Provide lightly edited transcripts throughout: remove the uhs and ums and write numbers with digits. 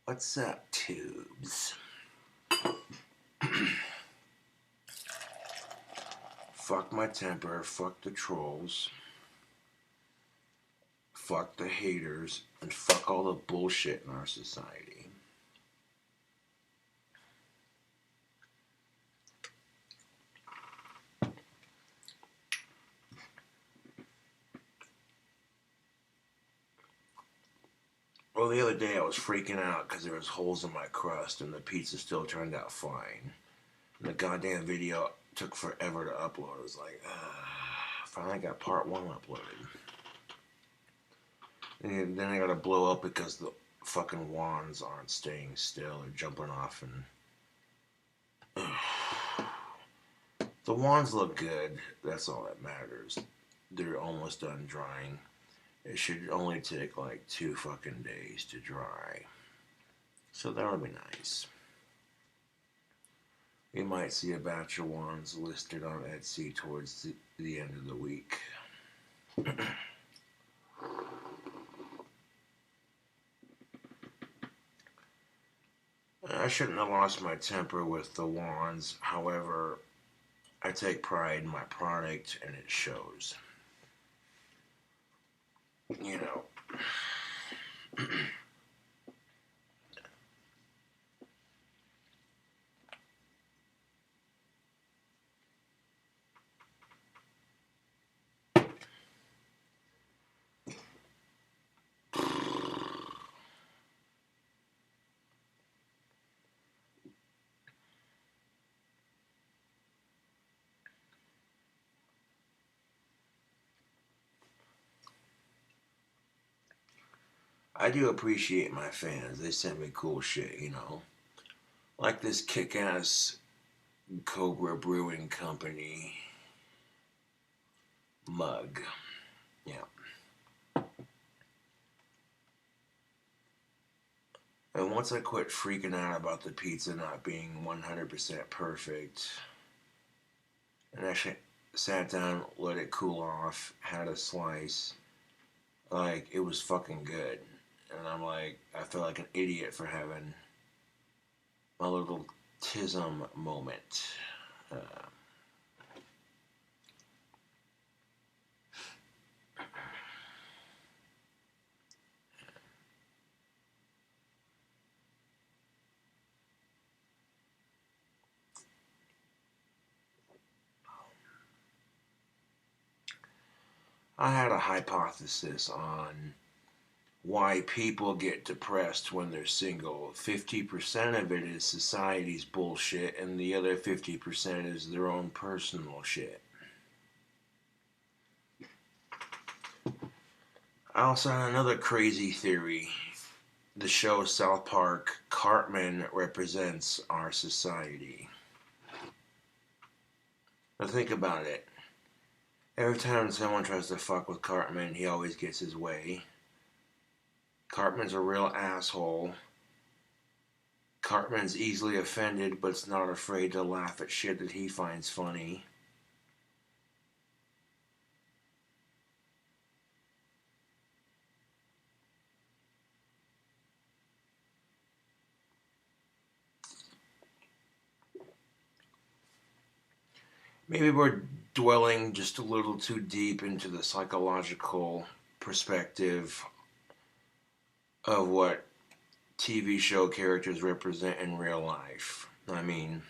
What's up, tubes? Fuck my temper, fuck the trolls, fuck the haters, and fuck all the bullshit in our society. Well, the other day I was freaking out because there was holes in my crust and the pizza still turned out fine. And the goddamn video took forever to upload. It was like, finally got part 1 uploaded. And then I gotta blow up because the fucking wands aren't staying still. They're jumping off and... The wands look good. That's all that matters. They're almost done drying. It should only take like 2 fucking days to dry. So that'll be nice. We might see a batch of wands listed on Etsy towards the end of the week. I shouldn't have lost my temper with the wands. However, I take pride in my product and it shows. You know. I do appreciate my fans. They send me cool shit, you know. Like this kick-ass Cobra Brewing Company mug. Yeah. And once I quit freaking out about the pizza not being 100% perfect, and actually sat down, let it cool off, had a slice, like, it was fucking good. And I'm like, I feel like an idiot for having my little tism moment. I had a hypothesis on why people get depressed when they're single. 50% of it is society's bullshit, and the other 50% is their own personal shit. I also had another crazy theory. The show South Park, Cartman represents our society. Now think about it. Every time someone tries to fuck with Cartman, he always gets his way. Cartman's a real asshole. Cartman's easily offended, but's not afraid to laugh at shit that he finds funny. Maybe we're dwelling just a little too deep into the psychological perspective of what TV show characters represent in real life. I mean,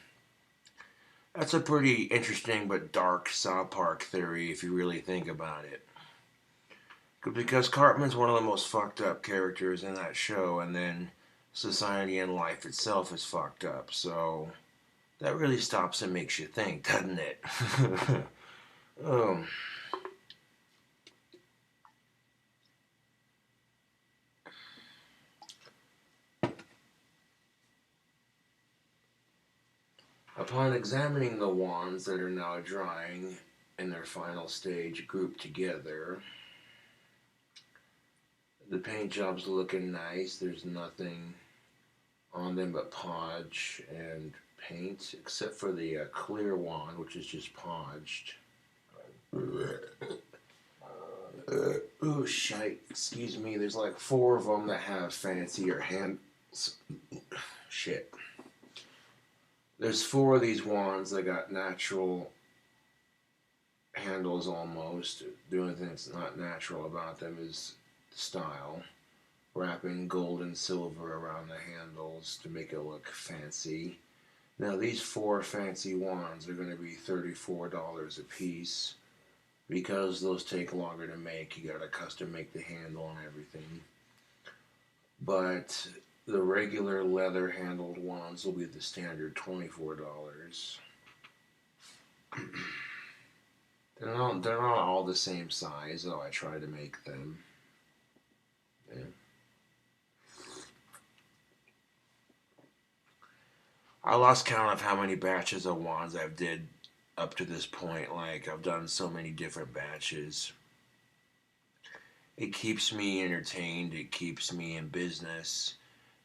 that's a pretty interesting but dark South Park theory if you really think about it. Because Cartman's one of the most fucked up characters in that show, and then society and life itself is fucked up, so that really stops and makes you think, doesn't it? Upon examining the wands that are now drying in their final stage grouped together, the paint job's looking nice. There's nothing on them but podge and paint, except for the clear wand, which is just podged. Oh, shite. Excuse me. There's like 4 of them that have fancier Shit. There's 4 of these wands that got natural handles almost. The only thing that's not natural about them is the style. Wrapping gold and silver around the handles to make it look fancy. Now these 4 fancy wands are going to be $34 a piece. Because those take longer to make, you gotta custom make the handle and everything. But the regular leather handled wands will be the standard $24. They're not all the same size, though I try to make them. Yeah. I lost count of how many batches of wands I've did up to this point. Like, I've done so many different batches. It keeps me entertained, it keeps me in business,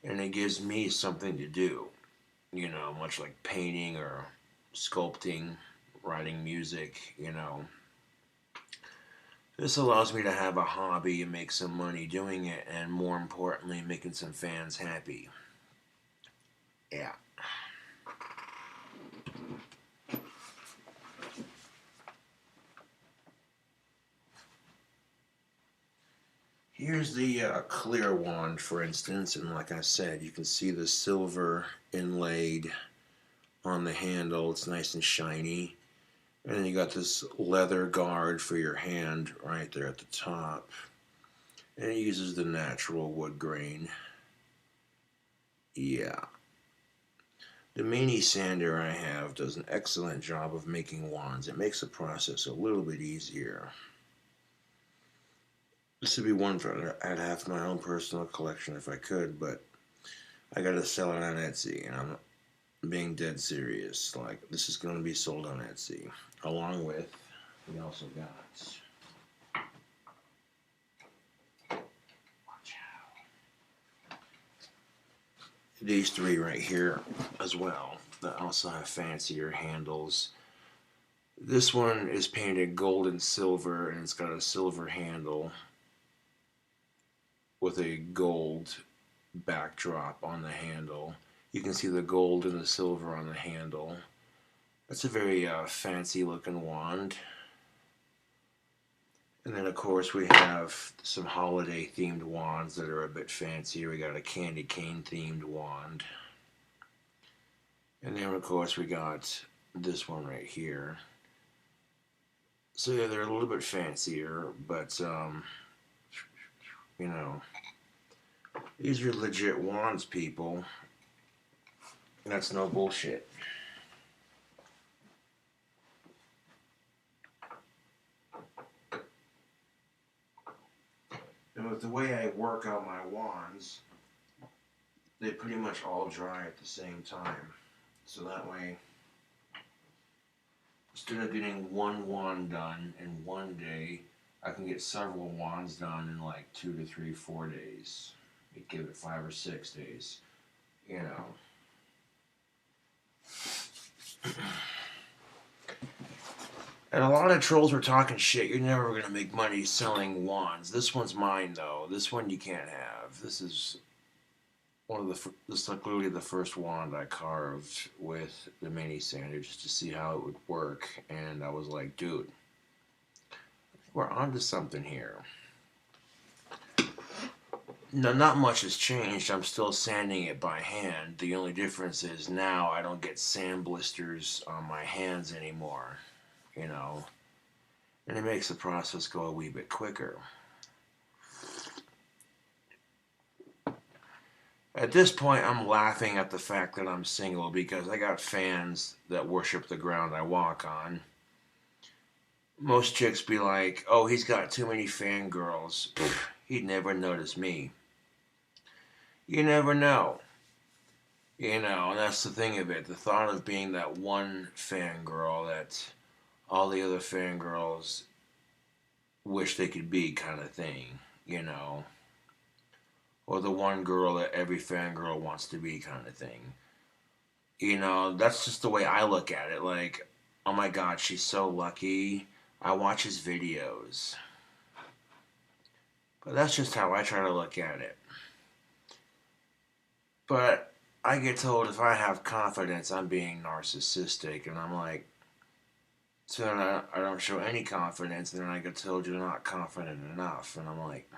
and it gives me something to do. You know, much like painting or sculpting, writing music, you know. This allows me to have a hobby and make some money doing it, and more importantly, making some fans happy. Yeah. Here's the clear wand, for instance, and like I said, you can see the silver inlaid on the handle. It's nice and shiny. And then you got this leather guard for your hand right there at the top. And it uses the natural wood grain. Yeah. The mini sander I have does an excellent job of making wands. It makes the process a little bit easier. This would be one for I'd have my own personal collection if I could, but I gotta sell it on Etsy, and I'm being dead serious. Like, this is gonna be sold on Etsy. Along with, we also got, watch out, these 3 right here as well that also have fancier handles. This one is painted gold and silver, and it's got a silver handle with a gold backdrop on the handle. You can see the gold and the silver on the handle. That's a very fancy looking wand. And then of course we have some holiday themed wands that are a bit fancier. We got a candy cane themed wand. And then of course we got this one right here. So yeah, they're a little bit fancier, but you know, these are legit wands, people. That's no bullshit. And with the way I work out my wands, they pretty much all dry at the same time. So that way, instead of getting one wand done in one day, I can get several wands done in like 2 to 3, 4 days. You give it 5 or 6 days, you know. And a lot of trolls were talking shit. You're never going to make money selling wands. This one's mine, though. This one you can't have. This is one of the. This is like literally the first wand I carved with the mini sander just to see how it would work. And I was like, dude, we're onto something here. No, not much has changed. I'm still sanding it by hand. The only difference is now I don't get sand blisters on my hands anymore. You know, and it makes the process go a wee bit quicker. At this point, I'm laughing at the fact that I'm single because I got fans that worship the ground I walk on. Most chicks be like, oh, he's got too many fangirls. He'd never notice me. You never know. You know, and that's the thing of it. The thought of being that one fangirl that all the other fangirls wish they could be kind of thing, you know. Or the one girl that every fangirl wants to be kind of thing. You know, that's just the way I look at it. Like, oh my god, she's so lucky. I watch his videos. But that's just how I try to look at it. But I get told if I have confidence, I'm being narcissistic, and I'm like, so then I don't show any confidence, and then I get told you're not confident enough, and I'm like,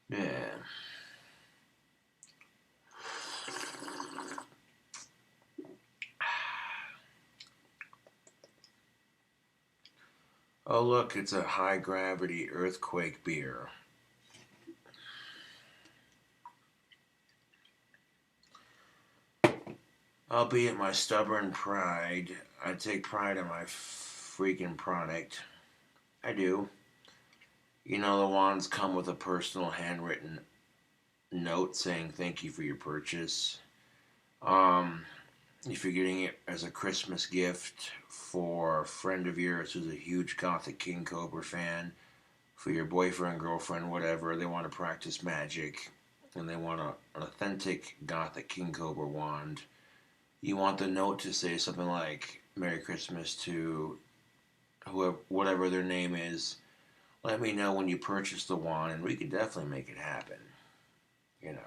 yeah. Oh, look, it's a high gravity earthquake beer. Albeit my stubborn pride, I take pride in my freaking product. I do. You know, the wands come with a personal handwritten note saying thank you for your purchase. Um, if you're getting it as a Christmas gift for a friend of yours who's a huge Gothic King Cobra fan, for your boyfriend, girlfriend, whatever, they want to practice magic and they want an authentic Gothic King Cobra wand, you want the note to say something like Merry Christmas to whoever, whatever their name is. Let me know when you purchase the wand and we could definitely make it happen. You know.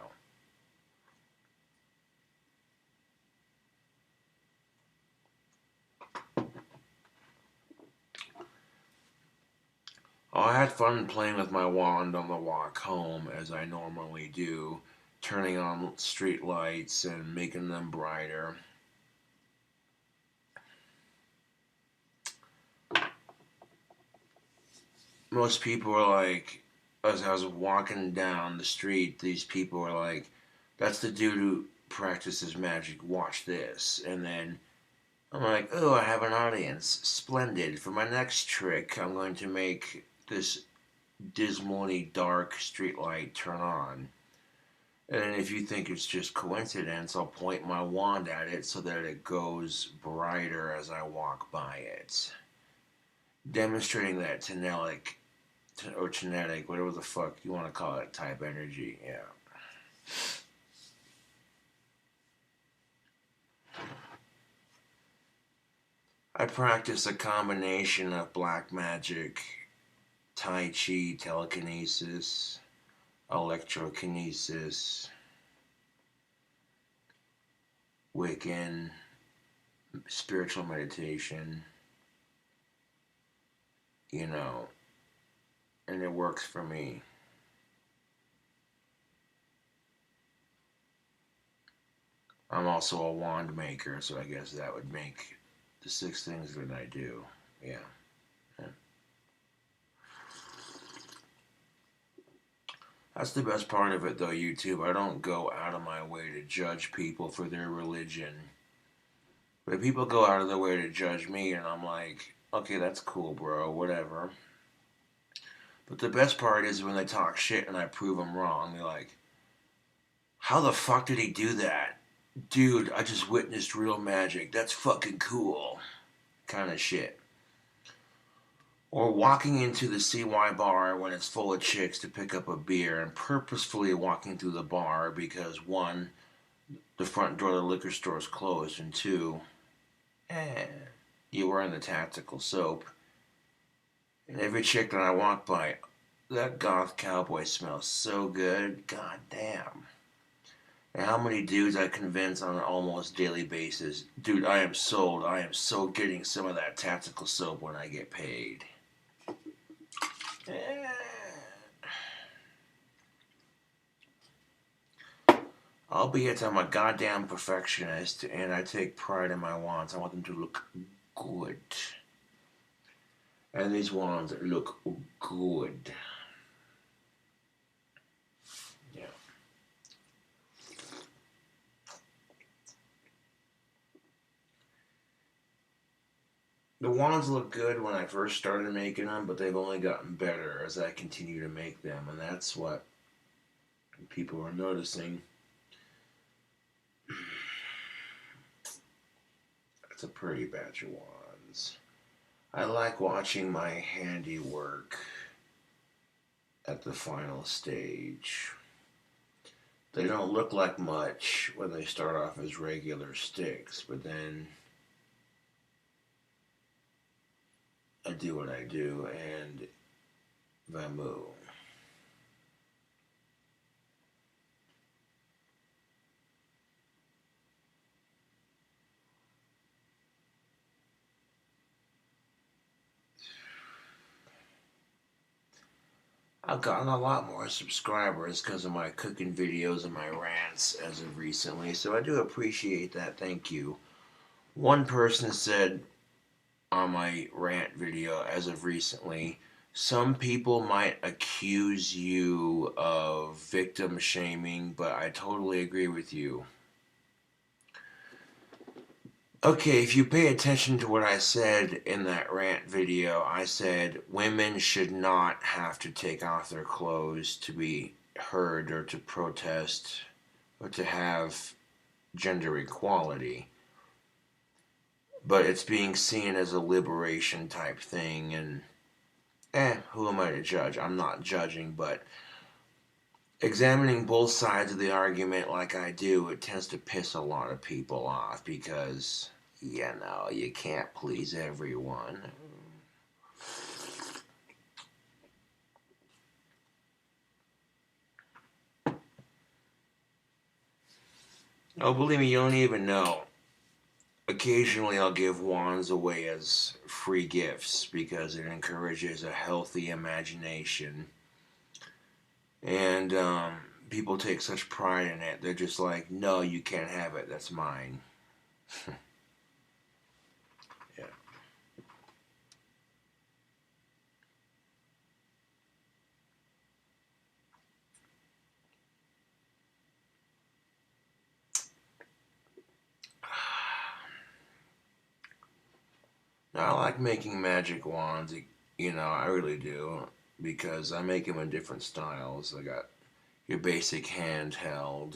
Oh, I had fun playing with my wand on the walk home as I normally do, turning on street lights and making them brighter. Most people are like, as I was walking down the street, these people are like, that's the dude who practices magic, watch this. And then I'm like, oh, I have an audience. Splendid. For my next trick, I'm going to make this dismally dark streetlight turn on. And if you think it's just coincidence, I'll point my wand at it so that it goes brighter as I walk by it. Demonstrating that kinetic, whatever the fuck you want to call it, type energy. Yeah. I practice a combination of black magic, Tai Chi, telekinesis, electrokinesis, Wiccan, spiritual meditation, you know, and it works for me. I'm also a wand maker, so I guess that would make the 6 things that I do. Yeah. Yeah. That's the best part of it, though, YouTube. I don't go out of my way to judge people for their religion. But people go out of their way to judge me, and I'm like, okay, that's cool, bro, whatever. But the best part is when they talk shit and I prove them wrong. They're like, how the fuck did he do that? Dude, I just witnessed real magic. That's fucking cool. Kind of shit. Or walking into the CY bar when it's full of chicks to pick up a beer and purposefully walking through the bar because one, the front door of the liquor store is closed, and two, you're wearing the tactical soap. And every chick that I walk by, that goth cowboy smells so good. God damn. And how many dudes I convince on an almost daily basis, dude, I am sold. I am so getting some of that tactical soap when I get paid. Albeit I'm a goddamn perfectionist and I take pride in my wands. I want them to look good. And these wands look good. Yeah. The wands look good when I first started making them, but they've only gotten better as I continue to make them. And that's what people are noticing. It's a pretty batch of wands. I like watching my handiwork at the final stage. They don't look like much when they start off as regular sticks, but then I do what I do and vamoo. I've gotten a lot more subscribers because of my cooking videos and my rants as of recently, so I do appreciate that. Thank you. One person said on my rant video as of recently, some people might accuse you of victim shaming, but I totally agree with you. Okay, if you pay attention to what I said in that rant video, I said women should not have to take off their clothes to be heard or to protest or to have gender equality. But it's being seen as a liberation type thing, and who am I to judge? I'm not judging, but examining both sides of the argument like I do, it tends to piss a lot of people off because, you can't please everyone. Oh, believe me, you don't even know. Occasionally I'll give wands away as free gifts because it encourages a healthy imagination. And people take such pride in it. They're just like, no, you can't have it. That's mine. Yeah. Now, I like making magic wands. I really do. Because I make them in different styles. I got your basic handheld,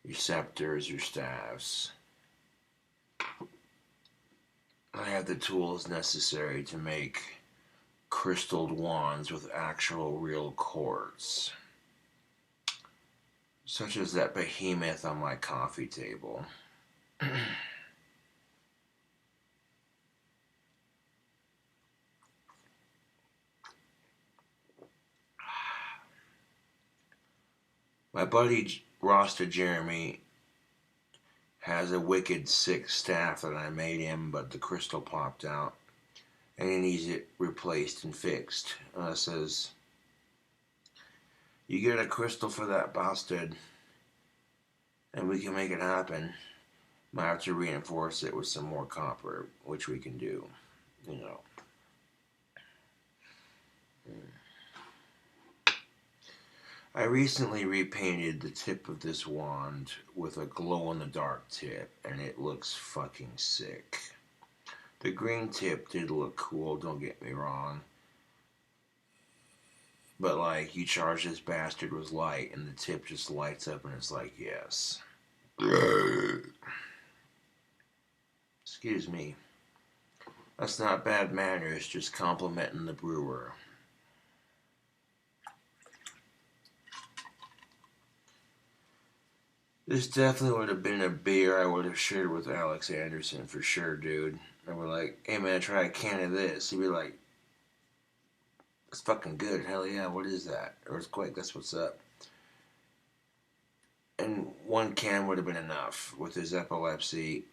your scepters, your staffs. I have the tools necessary to make crystalled wands with actual real quartz, such as that behemoth on my coffee table. My buddy Rasta Jeremy has a wicked sick staff that I made him, but the crystal popped out, and he needs it replaced and fixed. Says, you get a crystal for that bastard, and we can make it happen. Might have to reinforce it with some more copper, which we can do, I recently repainted the tip of this wand with a glow-in-the-dark tip, and it looks fucking sick. The green tip did look cool, don't get me wrong. But, you charge this bastard with light, and the tip just lights up, and it's like, yes. Excuse me. That's not bad manners, just complimenting the brewer. This definitely would have been a beer I would have shared with Alex Anderson for sure, dude. And we're like, hey man, try a can of this. He'd be like, it's fucking good. Hell yeah, what is that? Earthquake, that's what's up. And one can would have been enough with his epilepsy.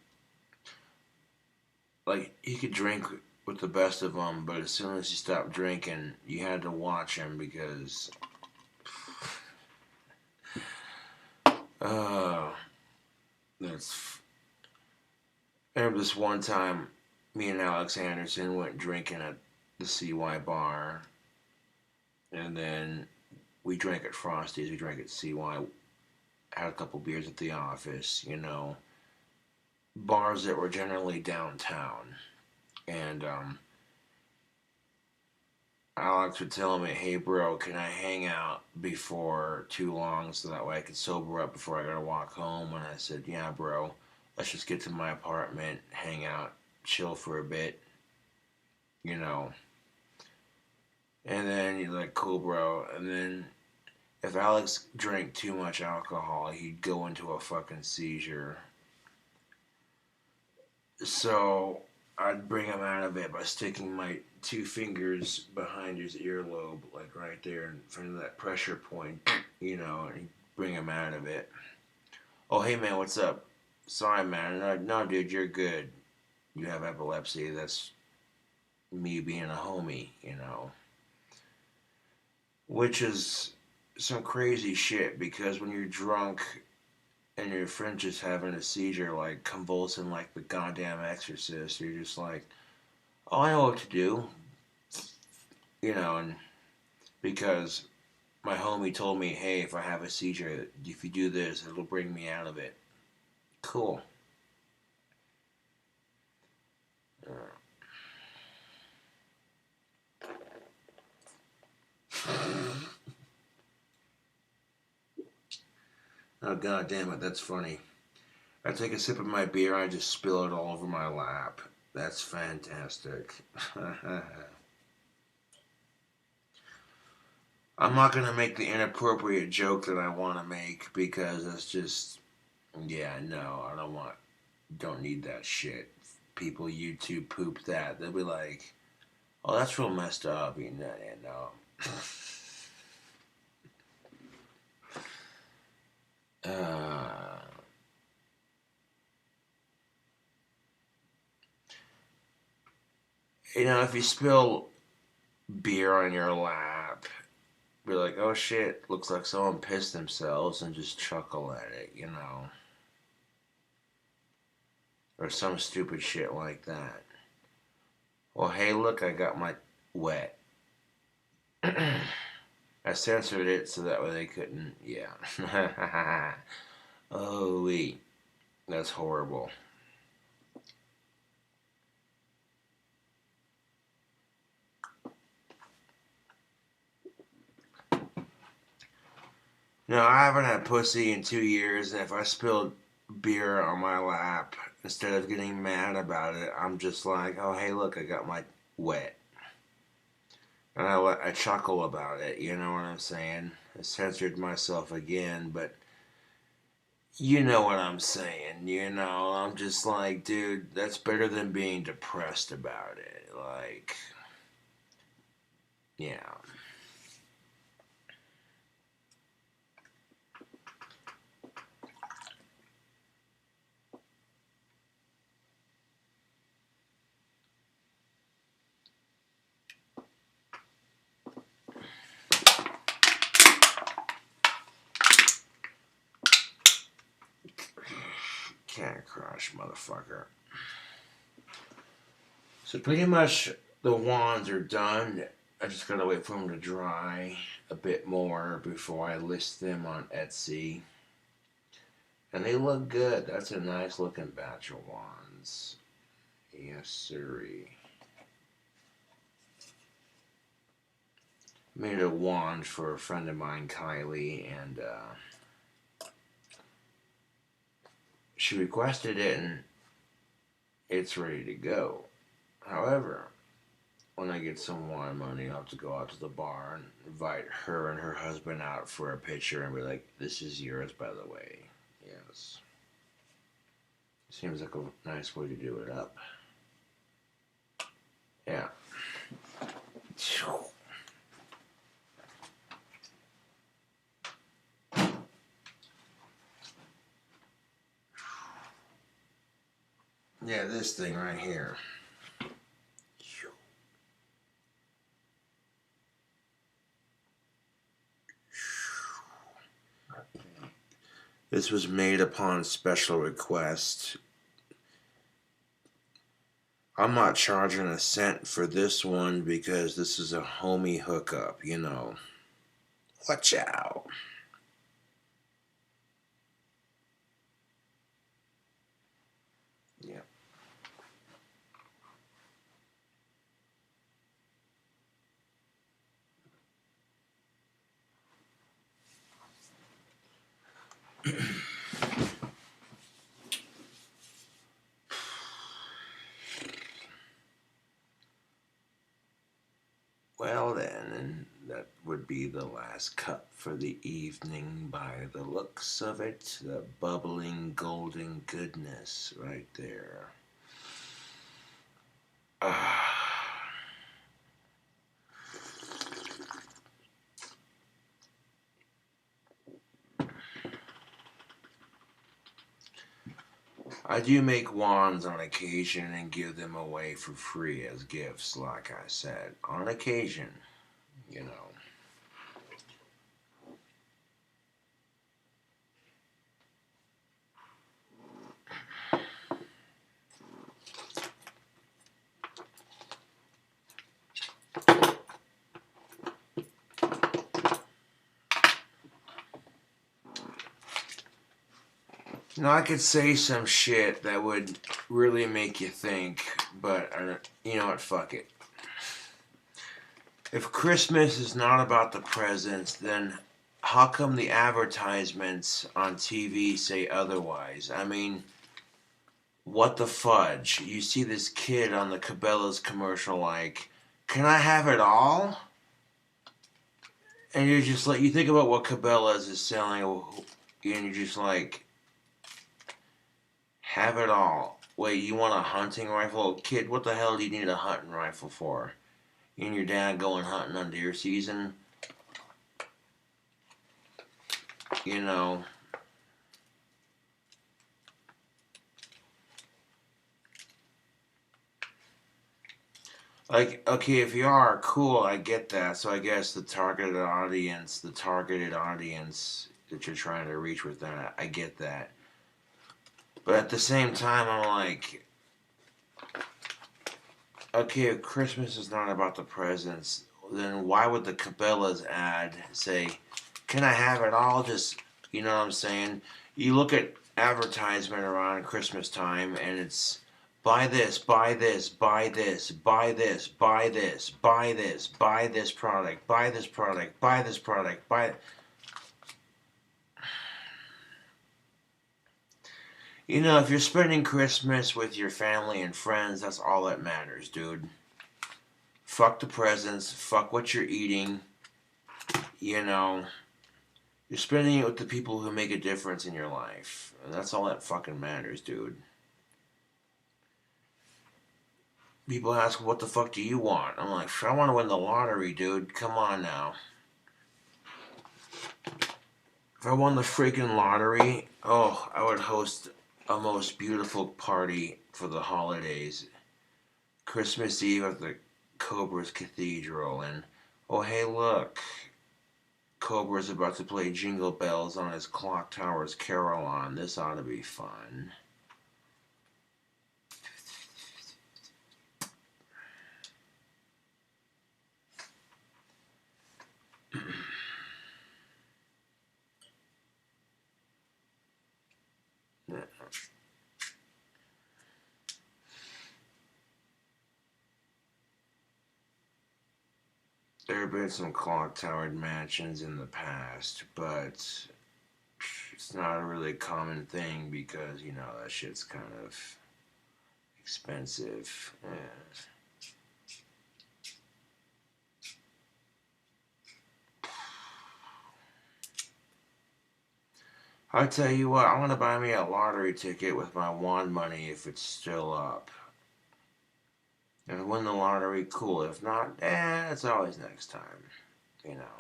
He could drink with the best of them, but as soon as he stopped drinking, you had to watch him because that's. I remember this one time, me and Alex Anderson went drinking at the CY bar, and then we drank at Frosty's, we drank at CY, had a couple beers at the office, bars that were generally downtown, and Alex would tell me, hey bro, can I hang out before too long so that way I could sober up before I gotta walk home? And I said, yeah bro, let's just get to my apartment, hang out, chill for a bit, And then you're like, cool bro. And then if Alex drank too much alcohol, he'd go into a fucking seizure. So I'd bring him out of it by sticking my 2 fingers behind his earlobe, right there in front of that pressure point, and bring him out of it. Oh, hey man, what's up? Sorry man, no dude, you're good. You have epilepsy, that's me being a homie, which is some crazy shit because when you're drunk and your friend just having a seizure, like convulsing like the goddamn exorcist, you're just like, oh, I know what to do, and because my homie told me, hey, if I have a seizure, if you do this, it'll bring me out of it. Cool. Oh, god damn it, that's funny. I take a sip of my beer and I just spill it all over my lap. That's fantastic. I'm not gonna make the inappropriate joke that I want to make because that's just, yeah, no, I don't need that shit. People YouTube poop that. They'll be like, oh, that's real messed up. No. uh, if you spill beer on your lap, be like, oh shit, looks like someone pissed themselves, and just chuckle at it. Or some stupid shit like that. Well, hey, look, I got my wet. I censored it so that way they couldn't, yeah. Oh, wait. That's horrible. No, I haven't had pussy in 2 years, and if I spilled beer on my lap, instead of getting mad about it, I'm just like, oh, hey, look, I got my wet. And I chuckle about it, you know what I'm saying? I censored myself again, but you know what I'm saying, I'm just like, dude, that's better than being depressed about it. Like, yeah. Can't crush, motherfucker. So pretty much the wands are done. I just gotta wait for them to dry a bit more before I list them on Etsy. And they look good. That's a nice looking batch of wands. Yes, sirree. Made a wand for a friend of mine, Kylie, and she requested it, and it's ready to go. However, when I get some wine money, I'll have to go out to the bar and invite her and her husband out for a picture and be like, this is yours, by the way. Yes. Seems like a nice way to do it up. Yeah. Yeah, this thing right here. This was made upon special request. I'm not charging a cent for this one because this is a homie hookup, Watch out. Yeah. Well then, and that would be the last cup for the evening by the looks of it. The bubbling golden goodness right there. Ah. I do make wands on occasion and give them away for free as gifts, like I said. On occasion, you know. Now, I could say some shit that would really make you think, but you know what? Fuck it. If Christmas is not about the presents, then how come the advertisements on TV say otherwise? I mean, what the fudge? You see this kid on the Cabela's commercial like, can I have it all? And you're just like, you think about what Cabela's is selling, and you're just like, have it all. Wait, you want a hunting rifle? Kid, what the hell do you need a hunting rifle for? You and your dad going hunting on deer season? You know. Like, okay, if you are cool, I get that. So I guess the targeted audience that you're trying to reach with that, I get that. But at the same time, I'm like, okay, if Christmas is not about the presents, then why would the Cabela's ad say, can I have it all? Just, you know what I'm saying? You look at advertisement around Christmas time and it's buy this, buy this, buy this, buy this, buy this, buy this, buy this product, buy this product, buy this product, buy. You know, if you're spending Christmas with your family and friends, that's all that matters, dude. Fuck the presents, fuck what you're eating, you know. You're spending it with the people who make a difference in your life. And that's all that fucking matters, dude. People ask, what the fuck do you want? I'm like, I want to win the lottery, dude. Come on now. If I won the freaking lottery, oh, I would host a most beautiful party for the holidays. Christmas Eve at the Cobra's Cathedral. And, oh, hey, look. Cobra's about to play Jingle Bells on his Clock Tower's Carol on. This ought to be fun. There have been some clock towered mansions in the past, but it's not a really common thing because, you know, that shit's kind of expensive. Yeah. I tell you what, I'm gonna buy me a lottery ticket with my wand money if it's still up. If I win the lottery, cool. If not, it's always next time. You know.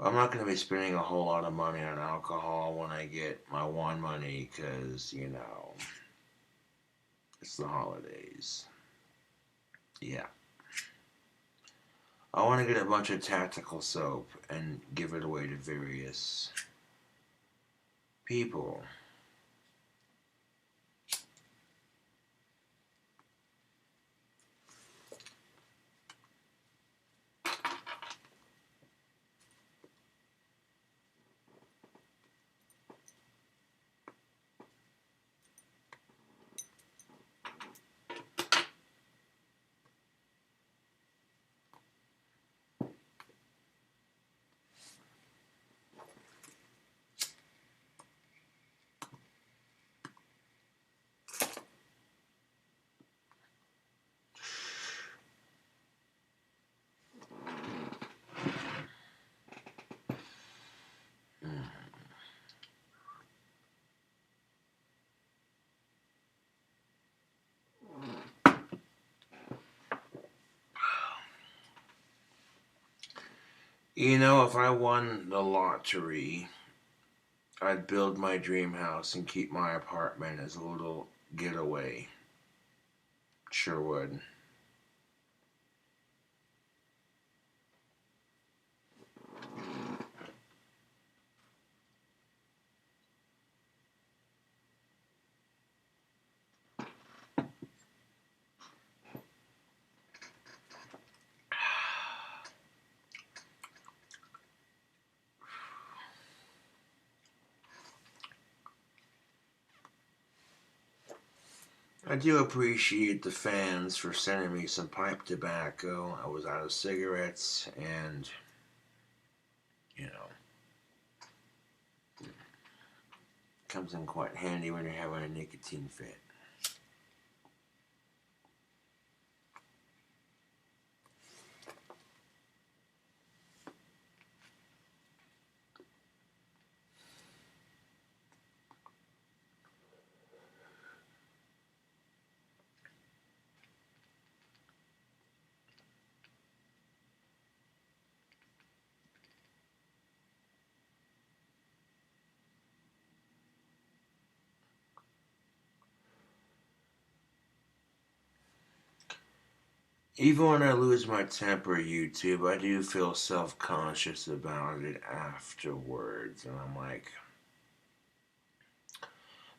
I'm not gonna be spending a whole lot of money on alcohol when I get my wand money, cause you know, it's the holidays. Yeah. I want to get a bunch of tactical soap and give it away to various people. You know, if I won the lottery, I'd build my dream house and keep my apartment as a little getaway. Sure would. I do appreciate the fans for sending me some pipe tobacco. I was out of cigarettes, and, you know, comes in quite handy when you're having a nicotine fit. Even when I lose my temper, YouTube, I do feel self-conscious about it afterwards. And I'm like,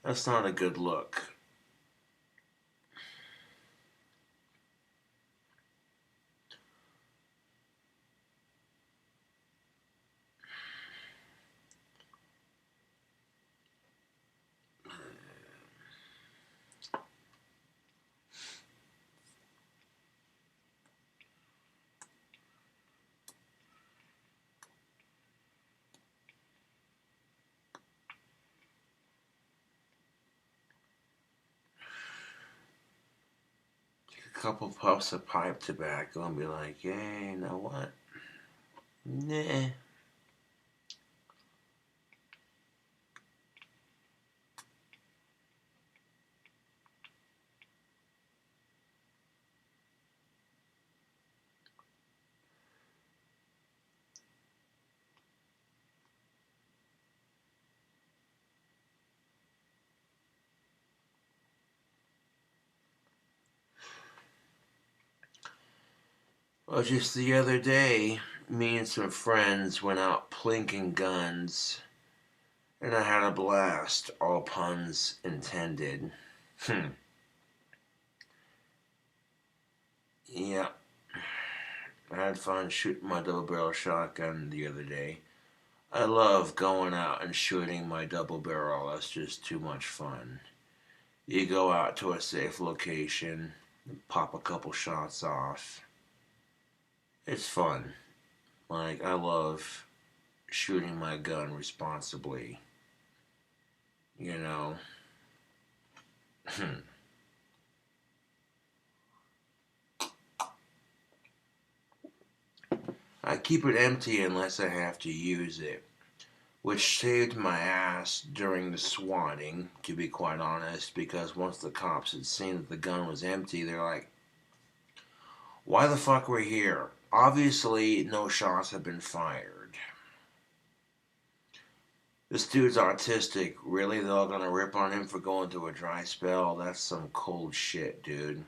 that's not a good look. Take a couple puffs of pipe tobacco and be like, yeah, you know what? Nah. Well, just the other day, me and some friends went out plinking guns, and I had a blast, all puns intended. Yeah, I had fun shooting my double barrel shotgun the other day. I love going out and shooting my double barrel, that's just too much fun. You go out to a safe location, pop a couple shots off. It's fun. Like, I love shooting my gun responsibly. You know? I keep it empty unless I have to use it, which saved my ass during the swatting, to be quite honest, because once the cops had seen that the gun was empty, they're like, why the fuck we're here? Obviously, no shots have been fired. This dude's autistic. Really, they're all gonna rip on him for going through a dry spell? That's some cold shit, dude.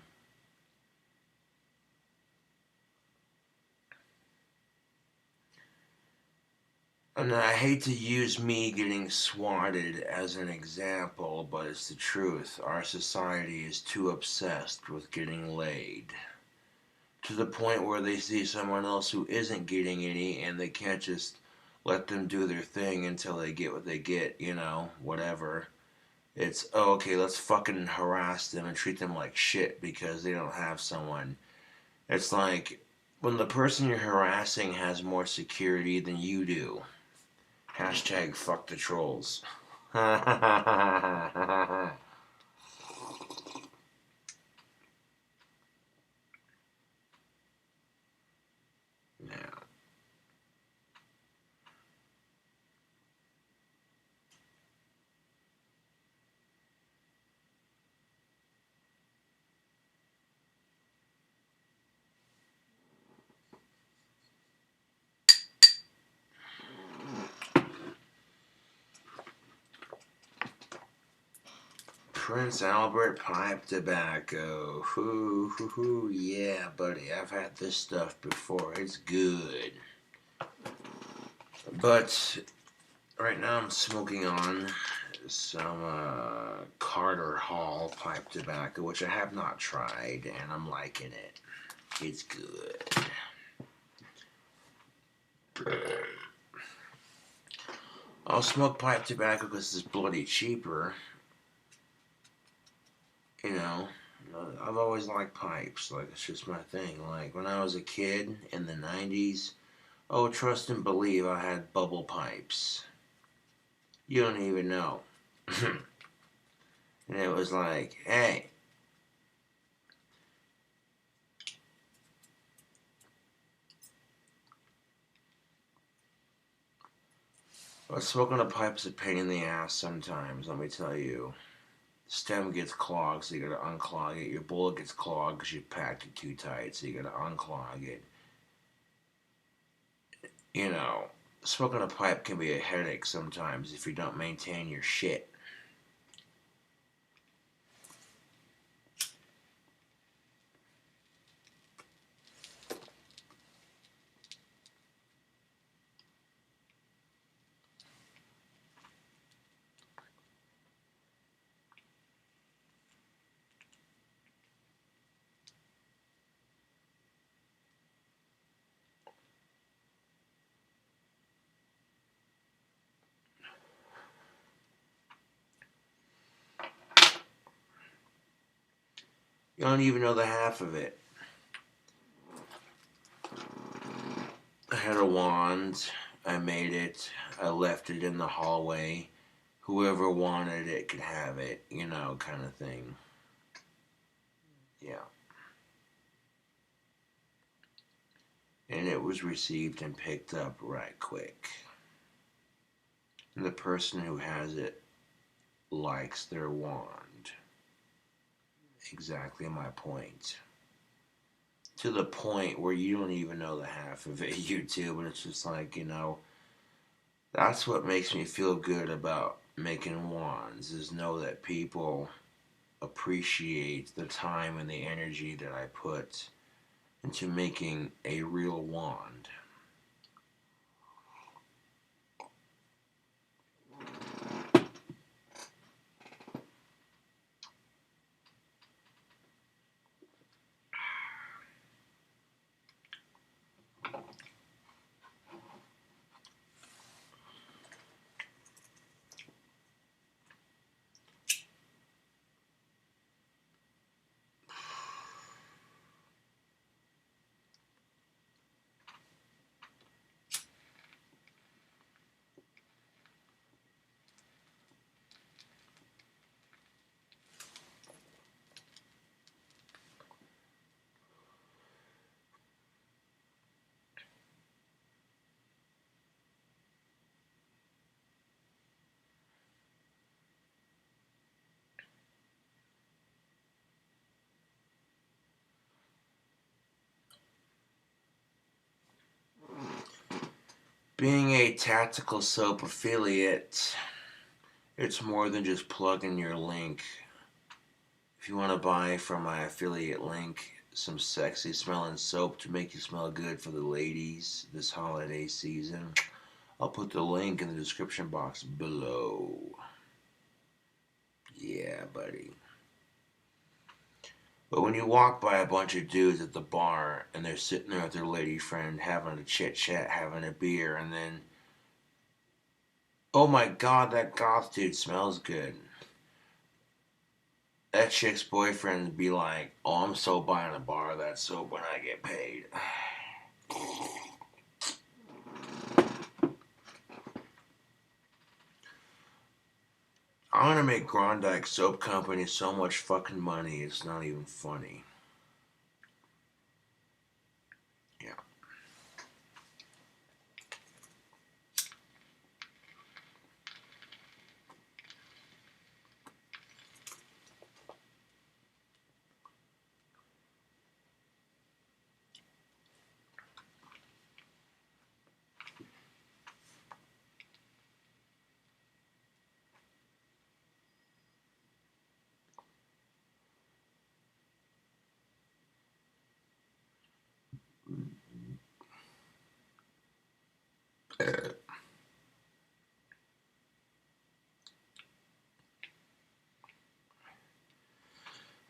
And I hate to use me getting swatted as an example, but it's the truth. Our society is too obsessed with getting laid, to the point where they see someone else who isn't getting any and they can't just let them do their thing until they get what they get, you know, whatever. It's, oh, okay, let's fucking harass them and treat them like shit because they don't have someone. It's like when the person you're harassing has more security than you do. Hashtag fuck the trolls. Now, Prince Albert pipe tobacco. Hoo, hoo, hoo. Yeah, buddy, I've had this stuff before. It's good. But right now I'm smoking on some Carter Hall pipe tobacco, which I have not tried, and I'm liking it. It's good. I'll smoke pipe tobacco because it's bloody cheaper. You know, I've always liked pipes. Like, it's just my thing. Like, when I was a kid in the 90s, oh, trust and believe I had bubble pipes. You don't even know. And it was like, hey, well, smoking a pipe's a pain in the ass sometimes, let me tell you. Stem gets clogged, so you gotta unclog it. Your bullet gets clogged because you packed it too tight, so you gotta unclog it. You know, smoking a pipe can be a headache sometimes if you don't maintain your shit. You don't even know the half of it. I had a wand. I made it. I left it in the hallway. Whoever wanted it could have it, you know, kind of thing. Yeah. And it was received and picked up right quick. And the person who has it likes their wand. Exactly my point. To the point where you don't even know the half of it, you too, but it's just like, you know, that's what makes me feel good about making wands, is know that people appreciate the time and the energy that I put into making a real wand. Being a tactical soap affiliate, it's more than just plugging your link. If you want to buy from my affiliate link some sexy smelling soap to make you smell good for the ladies this holiday season, I'll put the link in the description box below. Yeah, buddy. But when you walk by a bunch of dudes at the bar and they're sitting there with their lady friend having a chit chat, having a beer, and then, oh my god, that goth dude smells good. That chick's boyfriend would be like, oh, I'm so buying a bar of that soap when I get paid. I'm gonna make Grondike Soap Company so much fucking money, it's not even funny. Yeah.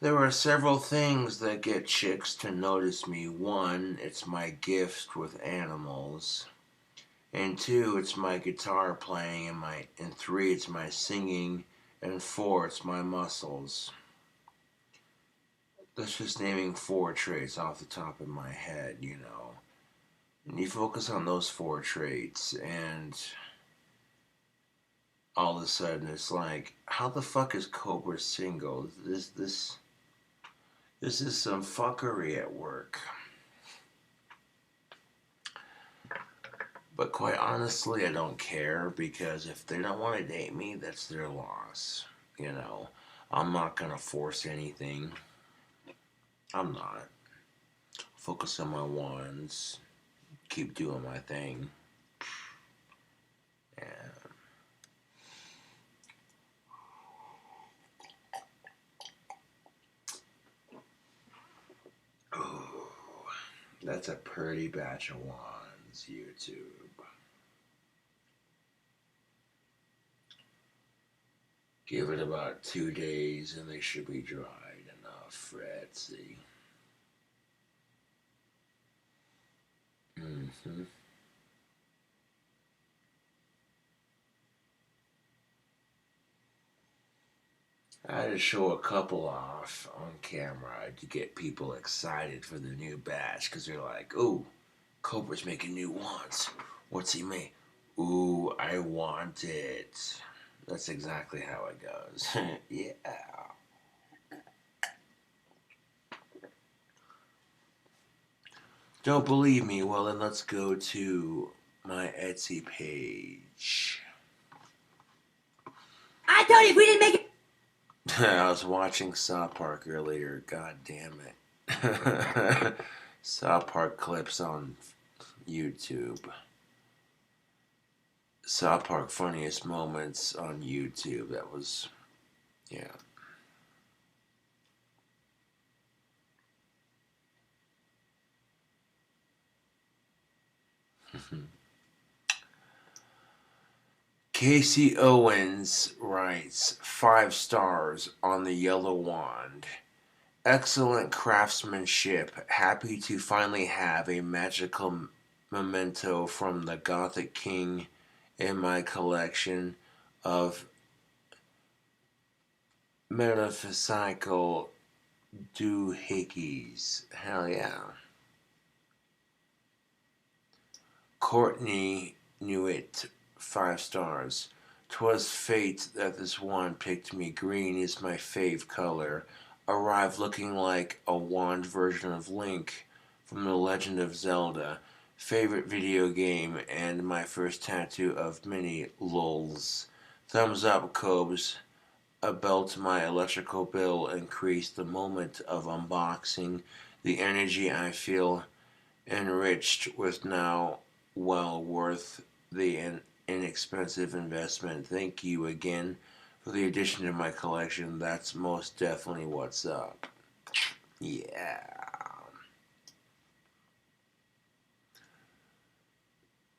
There are several things that get chicks to notice me. One, it's my gift with animals. And two, it's my guitar playing, and three, it's my singing, and four, it's my muscles. that's just naming 4 traits off the top of my head, you know. And you focus on those 4 traits, and all of a sudden it's like, how the fuck is Cobra single? This is some fuckery at work. But quite honestly, I don't care, because if they don't want to date me, that's their loss. You know, I'm not gonna force anything. I'm not. Focus on my ones. Keep doing my thing. Yeah. Ooh, that's a pretty batch of wands, YouTube. Give it about 2 days and they should be dried enough for Etsy. Mm-hmm. I had to show a couple off on camera to get people excited for the new batch, because they're like, ooh, Cobra's making new wands. What's he make? Ooh, I want it. That's exactly how it goes. Yeah. Don't believe me? Well, then let's go to my Etsy page. I told you if we didn't make it. I was watching South Park earlier. God damn it. South Park clips on YouTube. South Park funniest moments on YouTube. That was, yeah. Casey Owens writes 5 stars on the yellow wand. Excellent craftsmanship. Happy to finally have a magical memento from the Gothic King in my collection of metaphysical doohickeys. Hell yeah. Courtney Newitt, 5 stars. 'Twas fate that this wand picked me. Green is my fave color. Arrived looking like a wand version of Link from The Legend of Zelda. Favorite video game and my first tattoo of many lulz. Thumbs up, Cobes. About my electrical bill increased the moment of unboxing. The energy I feel enriched with now well worth the inexpensive investment. Thank you again for the addition to my collection. That's most definitely what's up. Yeah.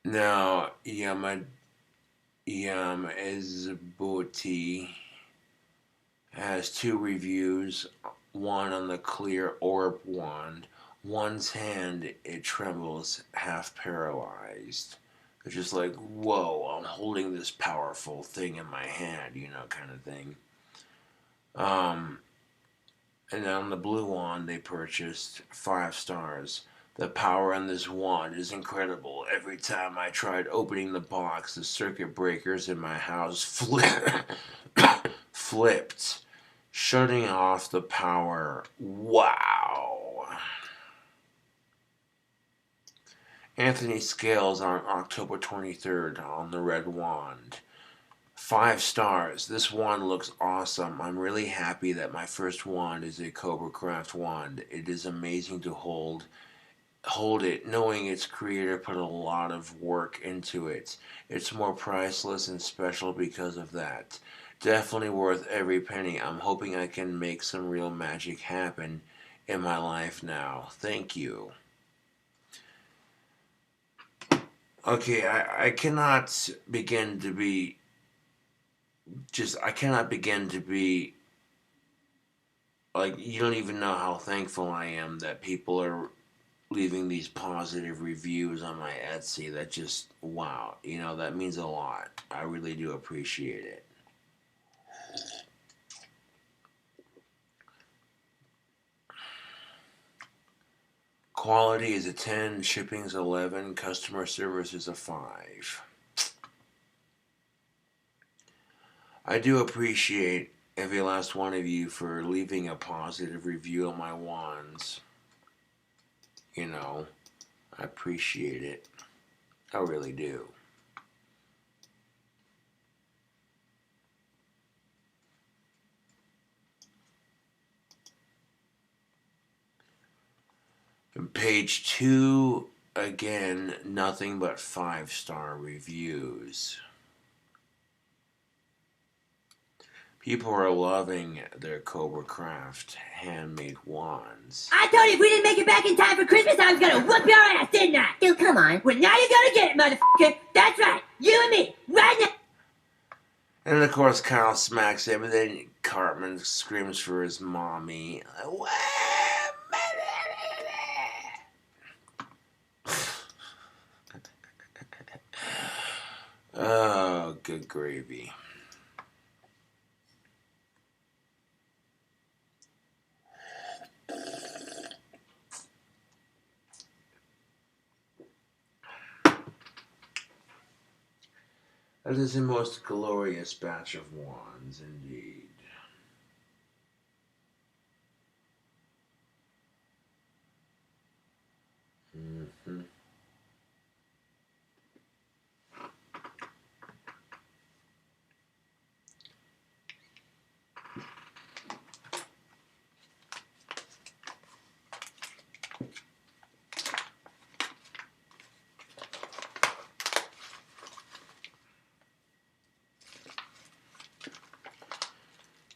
Now, Ezbuti has 2 reviews. One on the clear orb wand. One's hand, it trembles, half paralyzed. It's just like, whoa, I'm holding this powerful thing in my hand, you know, kind of thing. And on the blue wand they purchased, 5 stars. The power in this wand is incredible. Every time I tried opening the box, the circuit breakers in my house flipped, shutting off the power. Wow. Anthony Scales on October 23rd on the red wand. 5 stars. This wand looks awesome. I'm really happy that my first wand is a Cobra Craft wand. It is amazing to hold it, knowing its creator put a lot of work into it. It's more priceless and special because of that. Definitely worth every penny. I'm hoping I can make some real magic happen in my life now. Thank you. Okay, I cannot begin to be like, you don't even know how thankful I am that people are leaving these positive reviews on my Etsy. That just, wow, you know, that means a lot. I really do appreciate it. Quality is a 10, shipping's 11, customer service is a 5. I do appreciate every last one of you for leaving a positive review on my wands. You know, I appreciate it. I really do. And page 2, again, nothing but 5-star reviews. People are loving their Cobra Craft handmade wands. I told you if we didn't make it back in time for Christmas, I was gonna whoop your ass, didn't I? Dude, come on. Well, now you're gonna get it, motherfucker. That's right. You and me, right now. And of course, Kyle smacks him, and then Cartman screams for his mommy. Oh, good gravy. That is a most glorious batch of wands, indeed. Mm-hmm.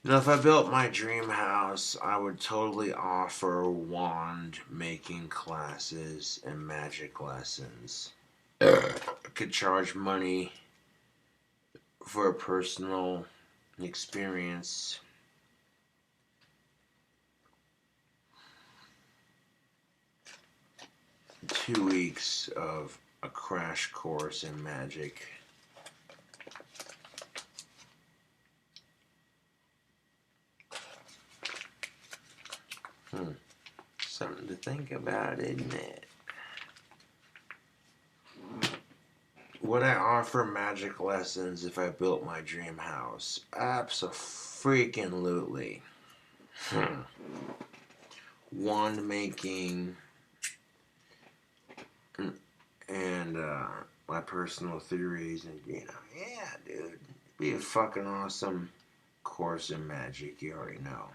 Now, if I built my dream house, I would totally offer wand making classes and magic lessons. I could charge money for a personal experience. Two weeks of a crash course in magic. Something to think about, isn't it? Would I offer magic lessons if I built my dream house? Abso-freaking-lutely. Wand making and my personal theories, and yeah, dude, it'd be a fucking awesome course in magic. You already know.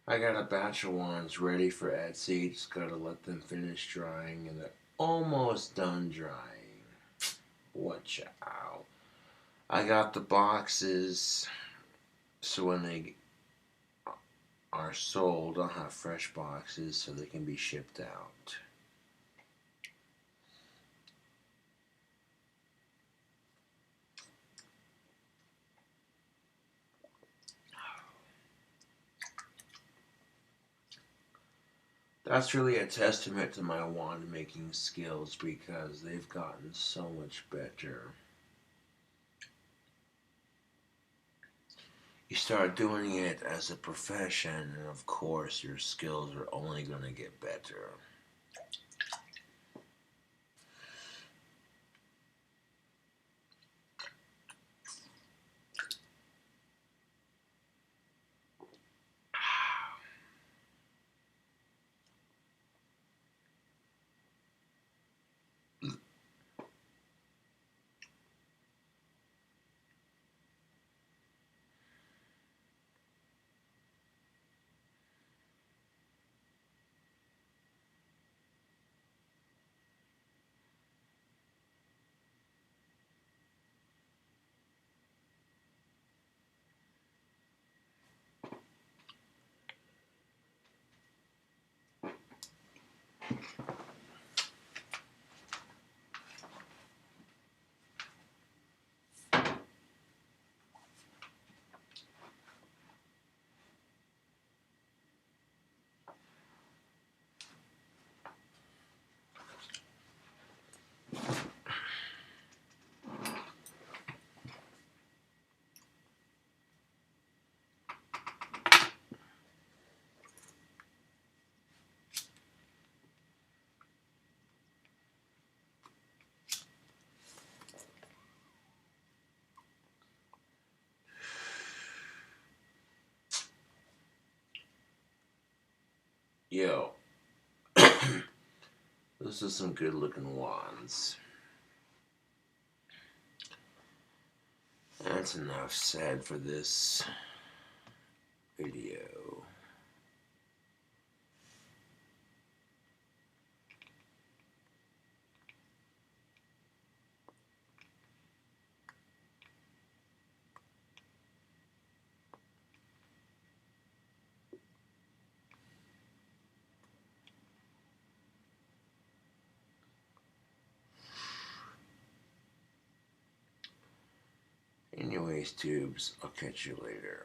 I got a batch of wands ready for Etsy. Just gotta let them finish drying, and they're almost done drying. Watch out. I got the boxes, so when they are sold, I'll have fresh boxes so they can be shipped out. That's really a testament to my wand making skills because they've gotten so much better. You start doing it as a profession, and of course, your skills are only going to get better. Yo, those are some good looking wands. That's enough said for this video. Anyways, tubes, I'll catch you later.